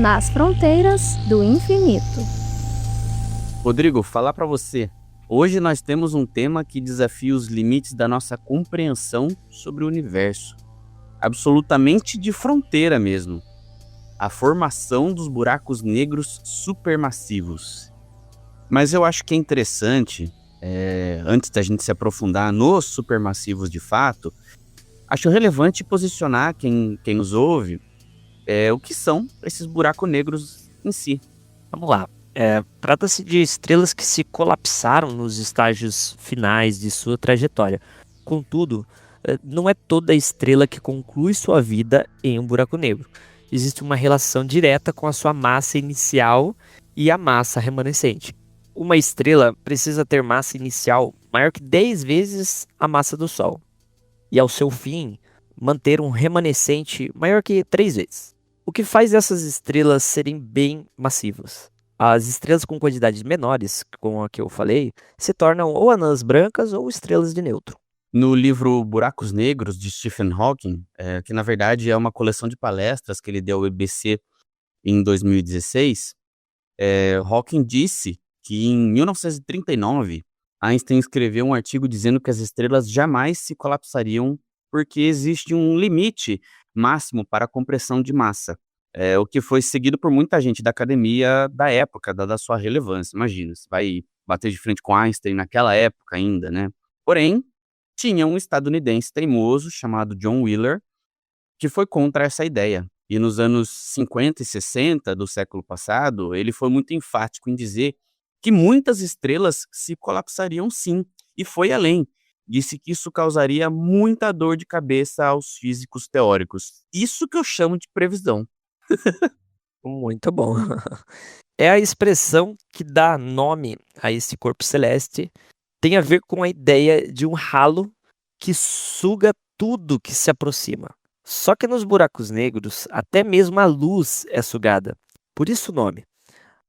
nas fronteiras do infinito. Rodrigo, falar pra você. Hoje nós temos um tema que desafia os limites da nossa compreensão sobre o universo. Absolutamente de fronteira mesmo. A formação dos buracos negros supermassivos. Mas eu acho que é interessante, antes da gente se aprofundar nos supermassivos de fato, acho relevante posicionar quem nos ouve o que são esses buracos negros em si. Vamos lá. Trata-se de estrelas que se colapsaram nos estágios finais de sua trajetória. Contudo, não é toda estrela que conclui sua vida em um buraco negro. Existe uma relação direta com a sua massa inicial e a massa remanescente. Uma estrela precisa ter massa inicial maior que 10 vezes a massa do Sol. E ao seu fim, manter um remanescente maior que 3 vezes. O que faz essas estrelas serem bem massivas? As estrelas com quantidades menores, como a que eu falei, se tornam ou anãs brancas ou estrelas de nêutron. No livro Buracos Negros, de Stephen Hawking, que na verdade é uma coleção de palestras que ele deu ao BBC em 2016, Hawking disse que em 1939, Einstein escreveu um artigo dizendo que as estrelas jamais se colapsariam porque existe um limite máximo para a compressão de massa. O que foi seguido por muita gente da academia da época, dada a sua relevância. Imagina, você vai bater de frente com Einstein naquela época ainda, né? Porém, tinha um estadunidense teimoso chamado John Wheeler que foi contra essa ideia. E nos anos 50 e 60 do século passado, ele foi muito enfático em dizer que muitas estrelas se colapsariam sim, e foi além. Disse que isso causaria muita dor de cabeça aos físicos teóricos. Isso que eu chamo de previsão. Muito bom. É a expressão que dá nome a esse corpo celeste. Tem a ver com a ideia de um halo que suga tudo que se aproxima. Só que nos buracos negros, até mesmo a luz é sugada. Por isso o nome.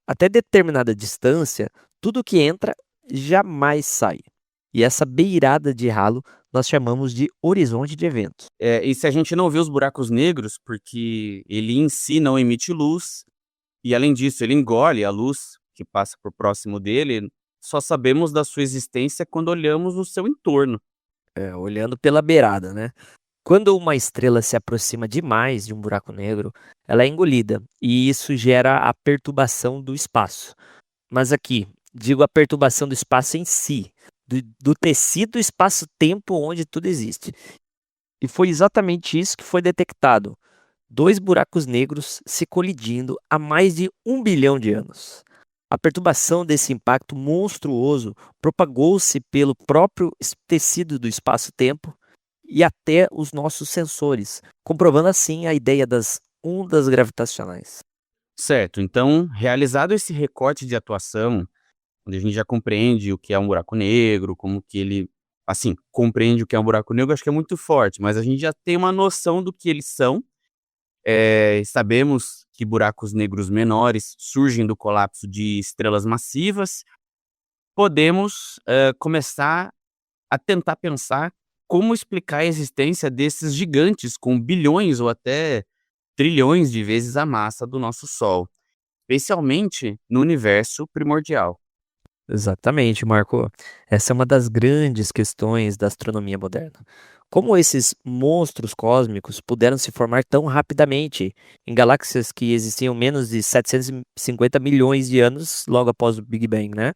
Até determinada distância, tudo que entra jamais sai. E essa beirada de ralo nós chamamos de horizonte de eventos. E se a gente não vê os buracos negros, porque ele em si não emite luz, e além disso ele engole a luz que passa por próximo dele, só sabemos da sua existência quando olhamos o seu entorno. Olhando pela beirada, né? Quando uma estrela se aproxima demais de um buraco negro, ela é engolida, e isso gera a perturbação do espaço. Mas aqui, digo a perturbação do espaço em si, do tecido espaço-tempo onde tudo existe. E foi exatamente isso que foi detectado. 2 buracos negros se colidindo há mais de 1 bilhão de anos. A perturbação desse impacto monstruoso propagou-se pelo próprio tecido do espaço-tempo e até os nossos sensores, comprovando assim a ideia das ondas gravitacionais. Certo, então, realizado esse recorte de atuação, onde a gente já compreende o que é um buraco negro, como que ele, assim, compreende o que é um buraco negro, acho que é muito forte, mas a gente já tem uma noção do que eles são. Sabemos que buracos negros menores surgem do colapso de estrelas massivas. Podemos começar a tentar pensar como explicar a existência desses gigantes com bilhões ou até trilhões de vezes a massa do nosso Sol, especialmente no universo primordial. Exatamente, Marco. Essa é uma das grandes questões da astronomia moderna. Como esses monstros cósmicos puderam se formar tão rapidamente em galáxias que existiam menos de 750 milhões de anos logo após o Big Bang, né?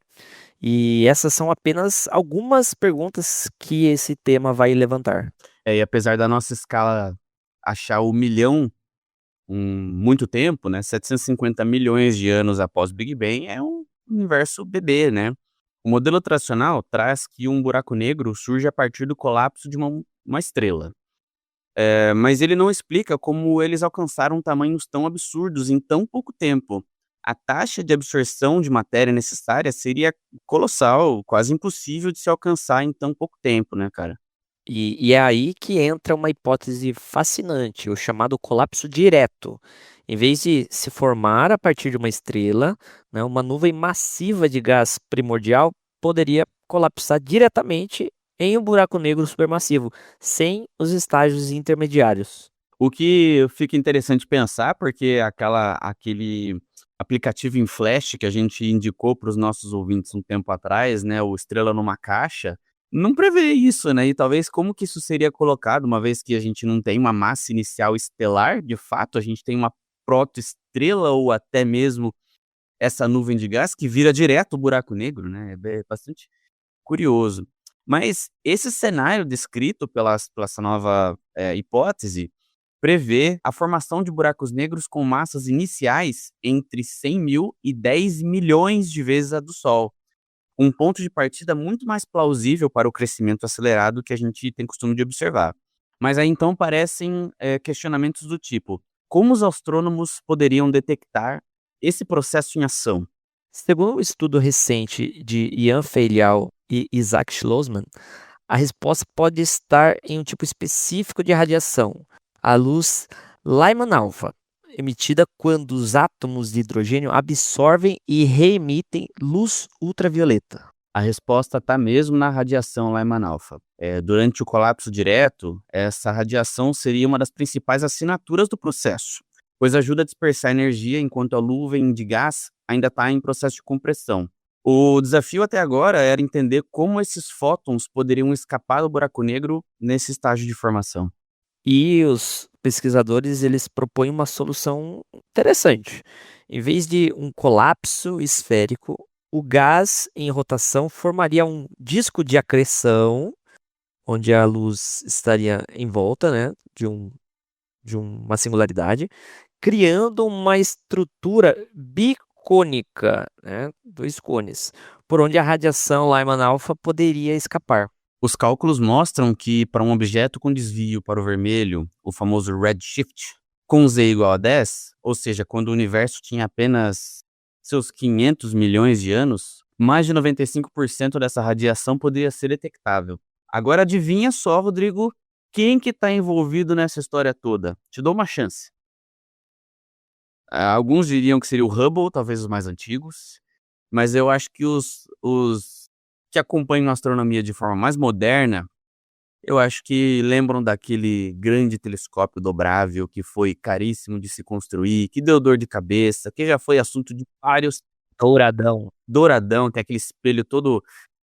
E essas são apenas algumas perguntas que esse tema vai levantar. E apesar da nossa escala achar o milhão muito tempo, né? 750 milhões de anos após o Big Bang é um universo bebê, né? O modelo tradicional traz que um buraco negro surge a partir do colapso de uma estrela. Mas ele não explica como eles alcançaram tamanhos tão absurdos em tão pouco tempo. A taxa de absorção de matéria necessária seria colossal, quase impossível de se alcançar em tão pouco tempo, né, cara? E é aí que entra uma hipótese fascinante, o chamado colapso direto. Em vez de se formar a partir de uma estrela, né, uma nuvem massiva de gás primordial poderia colapsar diretamente em um buraco negro supermassivo, sem os estágios intermediários. O que fica interessante pensar, porque aquele aplicativo em flash que a gente indicou para os nossos ouvintes um tempo atrás, né, o Estrela numa Caixa, não prevê isso, né? E talvez como que isso seria colocado, uma vez que a gente não tem uma massa inicial estelar, de fato, a gente tem uma protoestrela ou até mesmo essa nuvem de gás que vira direto o buraco negro, né? É bastante curioso. Mas esse cenário descrito pela essa nova hipótese prevê a formação de buracos negros com massas iniciais entre 100 mil e 10 milhões de vezes a do Sol. Um ponto de partida muito mais plausível para o crescimento acelerado que a gente tem costume de observar. Mas aí então parecem questionamentos do tipo: como os astrônomos poderiam detectar esse processo em ação? Segundo um estudo recente de Ian Feiljau e Isaac Schlossman, a resposta pode estar em um tipo específico de radiação, a luz Lyman alpha, emitida quando os átomos de hidrogênio absorvem e reemitem luz ultravioleta. A resposta está mesmo na radiação Lyman alpha. Durante o colapso direto, essa radiação seria uma das principais assinaturas do processo, pois ajuda a dispersar energia enquanto a nuvem de gás ainda está em processo de compressão. O desafio até agora era entender como esses fótons poderiam escapar do buraco negro nesse estágio de formação. E os pesquisadores eles propõem uma solução interessante. Em vez de um colapso esférico, o gás em rotação formaria um disco de acreção, onde a luz estaria em volta, né, de uma singularidade, criando uma estrutura bicônica, né, dois cones, por onde a radiação Lyman alpha poderia escapar. Os cálculos mostram que para um objeto com desvio para o vermelho, o famoso redshift, com Z igual a 10, ou seja, quando o universo tinha apenas seus 500 milhões de anos, mais de 95% dessa radiação poderia ser detectável. Agora adivinha só, Rodrigo, quem que está envolvido nessa história toda? Te dou uma chance. Alguns diriam que seria o Hubble, talvez os mais antigos, mas eu acho que os que acompanham a astronomia de forma mais moderna, eu acho que lembram daquele grande telescópio dobrável que foi caríssimo de se construir, que deu dor de cabeça, que já foi assunto de vários. Douradão, tem aquele espelho todo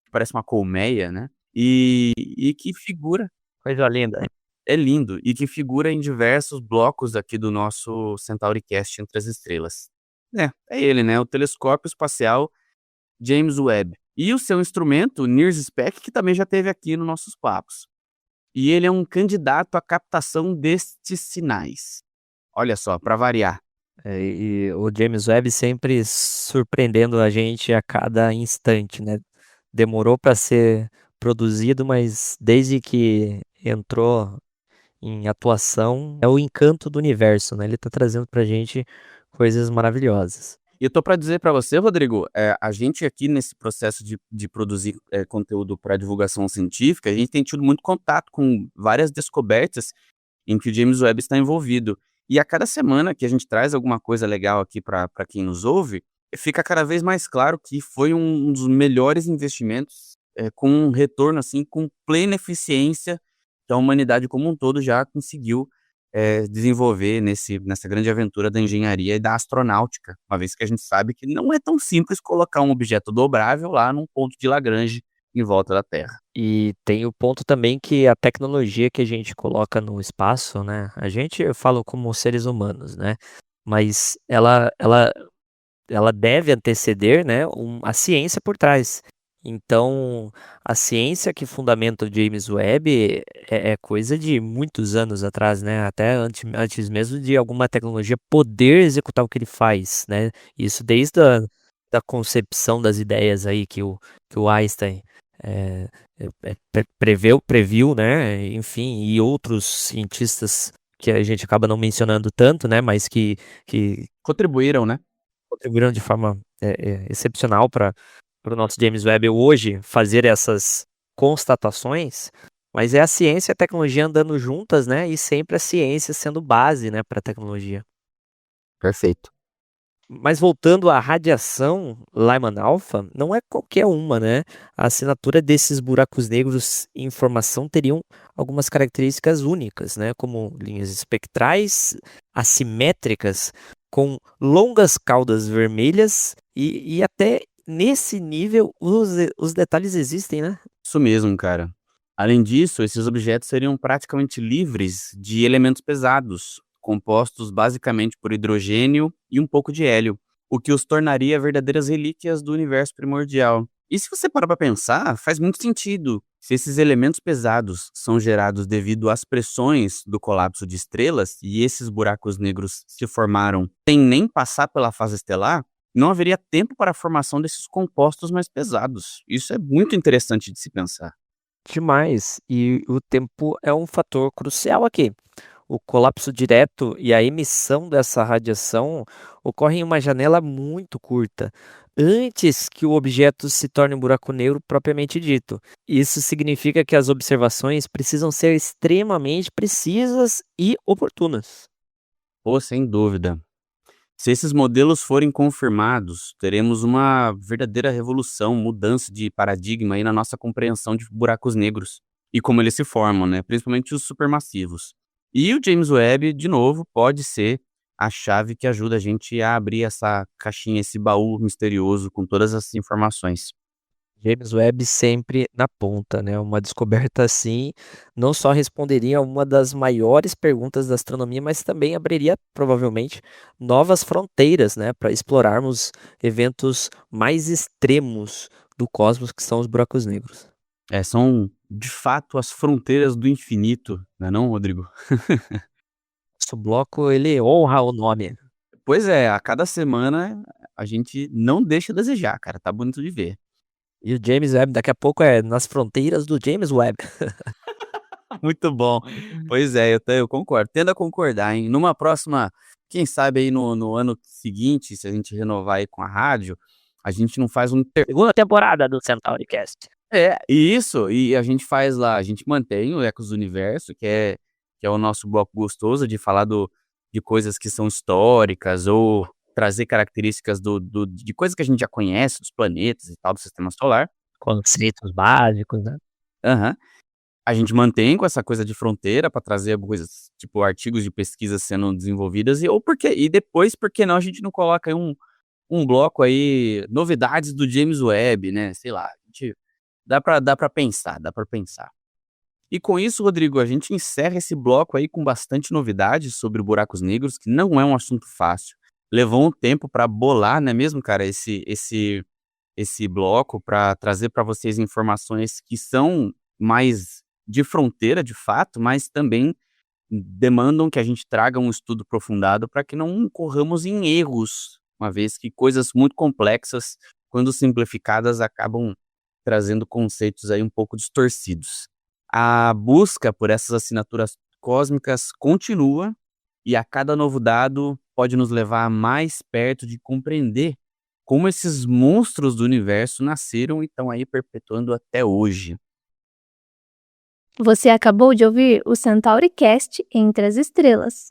que parece uma colmeia, né? E que figura. Coisa linda. É lindo, e que figura em diversos blocos aqui do nosso Centauricast Entre as Estrelas. É ele, né? O telescópio espacial James Webb. E o seu instrumento, o NIRS-SPEC, que também já teve aqui nos nossos papos. E ele é um candidato à captação destes sinais. Olha só, para variar. E o James Webb sempre surpreendendo a gente a cada instante, né? Demorou para ser produzido, mas desde que entrou em atuação, é o encanto do universo, né? Ele tá trazendo pra gente coisas maravilhosas. E eu tô para dizer para você, Rodrigo, a gente aqui nesse processo de produzir conteúdo para divulgação científica, a gente tem tido muito contato com várias descobertas em que o James Webb está envolvido. E a cada semana que a gente traz alguma coisa legal aqui para quem nos ouve, fica cada vez mais claro que foi um dos melhores investimentos, com um retorno assim, com plena eficiência, que a humanidade como um todo já conseguiu desenvolver nessa grande aventura da engenharia e da astronáutica, uma vez que a gente sabe que não é tão simples colocar um objeto dobrável lá num ponto de Lagrange em volta da Terra. E tem o ponto também que a tecnologia que a gente coloca no espaço, né? Eu falo como seres humanos, né? Mas ela deve anteceder, né, a ciência por trás. Então, a ciência que fundamenta o James Webb é coisa de muitos anos atrás, né? Até antes mesmo de alguma tecnologia poder executar o que ele faz, né? Isso desde da concepção das ideias aí que o Einstein previu, né? Enfim, e outros cientistas que a gente acaba não mencionando tanto, né? Mas que Contribuíram, né? contribuíram de forma excepcional para o nosso James Webb hoje fazer essas constatações, mas é a ciência e a tecnologia andando juntas, né? E sempre a ciência sendo base, né, para a tecnologia. Perfeito. Mas voltando à radiação Lyman alpha, não é qualquer uma, né? A assinatura desses buracos negros em formação teriam algumas características únicas, né, como linhas espectrais, assimétricas, com longas caudas vermelhas e até nesse nível os detalhes existem, né? Isso mesmo, cara. Além disso, esses objetos seriam praticamente livres de elementos pesados, compostos basicamente por hidrogênio e um pouco de hélio, o que os tornaria verdadeiras relíquias do universo primordial. E se você parar para pensar, faz muito sentido. Se esses elementos pesados são gerados devido às pressões do colapso de estrelas e esses buracos negros se formaram sem nem passar pela fase estelar, não haveria tempo para a formação desses compostos mais pesados. Isso é muito interessante de se pensar. Demais. E o tempo é um fator crucial aqui. O colapso direto e a emissão dessa radiação ocorrem em uma janela muito curta, antes que o objeto se torne um buraco negro propriamente dito. Isso significa que as observações precisam ser extremamente precisas e oportunas. Pô, sem dúvida. Se esses modelos forem confirmados, teremos uma verdadeira revolução, mudança de paradigma aí na nossa compreensão de buracos negros e como eles se formam, né? Principalmente os supermassivos. E o James Webb, de novo, pode ser a chave que ajuda a gente a abrir essa caixinha, esse baú misterioso com todas essas informações. James Webb sempre na ponta, né? Uma descoberta assim não só responderia a uma das maiores perguntas da astronomia, mas também abriria provavelmente novas fronteiras, né, para explorarmos eventos mais extremos do cosmos, que são os buracos negros. São, de fato, as fronteiras do infinito, não é não, Rodrigo? Nosso bloco ele honra o nome. Pois é, a cada semana a gente não deixa a desejar, cara, tá bonito de ver. E o James Webb daqui a pouco é nas fronteiras do James Webb. Muito bom. Pois é, eu concordo. Tendo a concordar, hein. Numa próxima, quem sabe aí no ano seguinte, se a gente renovar aí com a rádio, a gente não faz um Segunda temporada do Centauricast. isso, e a gente faz lá, a gente mantém o Ecos do Universo, que é o nosso bloco gostoso de falar de coisas que são históricas ou trazer características de coisas que a gente já conhece, dos planetas e tal, do sistema solar. Conceitos básicos, né? Aham. A gente mantém com essa coisa de fronteira para trazer coisas, tipo artigos de pesquisa sendo desenvolvidas e depois, por que não a gente não coloca aí um bloco aí, novidades do James Webb, né, sei lá, a gente dá pra pensar, dá pra pensar. E com isso, Rodrigo, a gente encerra esse bloco aí com bastante novidades sobre buracos negros, que não é um assunto fácil. Levou um tempo para bolar, não é mesmo, cara, esse bloco para trazer para vocês informações que são mais de fronteira, de fato, mas também demandam que a gente traga um estudo aprofundado para que não incorramos em erros, uma vez que coisas muito complexas, quando simplificadas, acabam trazendo conceitos aí um pouco distorcidos. A busca por essas assinaturas cósmicas continua e a cada novo dado pode nos levar mais perto de compreender como esses monstros do universo nasceram e estão aí perpetuando até hoje. Você acabou de ouvir o Centauricast Entre as Estrelas.